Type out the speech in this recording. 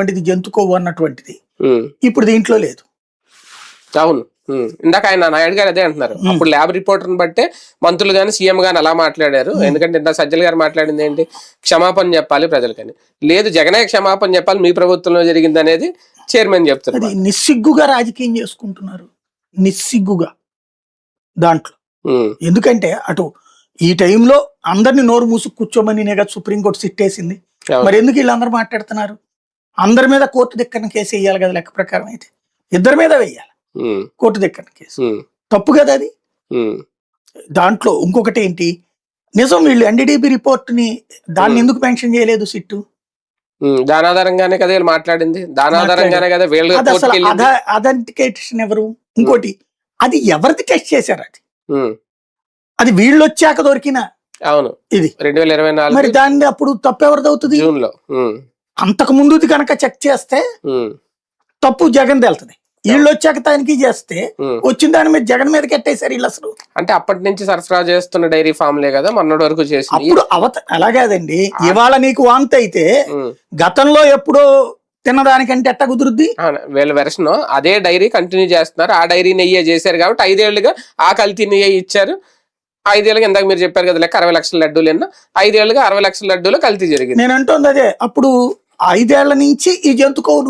వంటిది జంతు కొవ్వు అన్నటువంటిది ఇప్పుడు దీంట్లో లేదు. అవును, ఇందాక ఆయన నాయుడు గారు అదే అంటున్నారు. అప్పుడు ల్యాబ్ రిపోర్టర్ని బట్టే మంత్రులు గాని సీఎం గాని అలా మాట్లాడారు. ఎందుకంటే ఇంత సజ్జల గారు మాట్లాడింది ఏంటి, క్షమాపణ చెప్పాలి ప్రజలకని. లేదు, జగనే క్షమాపణ చెప్పాలి, మీ ప్రభుత్వంలో జరిగింది అనేది చైర్మన్ చెప్తున్నారు. నిస్సిగ్గుగా రాజకీయం చేసుకుంటున్నారు, నిస్సిగ్గుగా దాంట్లో. ఎందుకంటే అటు ఈ టైంలో అందరినీ నోరు మూసుకు కూర్చోమని కదా సుప్రీంకోర్టు సిట్టేసింది. మరి ఎందుకు వీళ్ళందరూ మాట్లాడుతున్నారు? అందరి మీద కోర్టు దిక్కన కేసు వేయాలి కదా లెక్క ప్రకారం. అయితే ఇద్దరి మీద వేయాలి కోర్టు దిక్కన కేసు. తప్పు కదా అది. దాంట్లో ఇంకొకటి ఏంటి, నిజం వీళ్ళు ఎన్డీడీబీ రిపోర్ట్ ని దాన్ని ఎందుకు మెన్షన్ చేయలేదు సిట్టు? దానాధారంగానే కదా వీళ్ళు మాట్లాడింది, దానాధారంగానే కదా వీళ్ళు. అథెంటికేషన్ ఎవరు? ఇంకోటి, అది ఎవరిది టెస్ట్ చేశారు? అది వీళ్ళు వచ్చాక దొరికిన అవును ఇది 2024. మరి దాన్ని అప్పుడు తప్పు ఎవరిది అవుతుంది? జూన్ లో. అంతకు ముందుది కనుక చెక్ చేస్తే తప్పు జగన్ వెళ్తుంది. వీళ్ళు వచ్చాక తనిఖీ చేస్తే వచ్చిన దాని మీద జగన్ మీద కట్టేశారు వీళ్ళు. అసలు అంటే అప్పటి నుంచి సరఫరా చేస్తున్న డైరీ ఫామ్లే కదా మొన్నటి వరకు చేసి. అప్పుడు అలాగేదండి, ఇవాళ నీకు వాంతి అయితే గతంలో ఎప్పుడో తిన్నదానికంటే ఎట్ట కుదురుద్ది? వీళ్ళ వెర్షన్ అదే డైరీ కంటిన్యూ చేస్తున్నారు. ఆ డైరీ నెయ్యే చేశారు కాబట్టి 5 ఏళ్లుగా ఆ కల్తీ నెయ్యి ఇచ్చారు. 5 ఏళ్ళుగా ఇందాక మీరు చెప్పారు కదా లెక్క 60 లక్షల లడ్డూలు ఎన్నో, 5 ఏళ్లుగా 60 లక్షల లడ్డూలు కల్తీ జరిగింది. నేను అంటుంది అదే. అప్పుడు 5 ఏళ్ల నుంచి ఈ జంతు కొవ్వు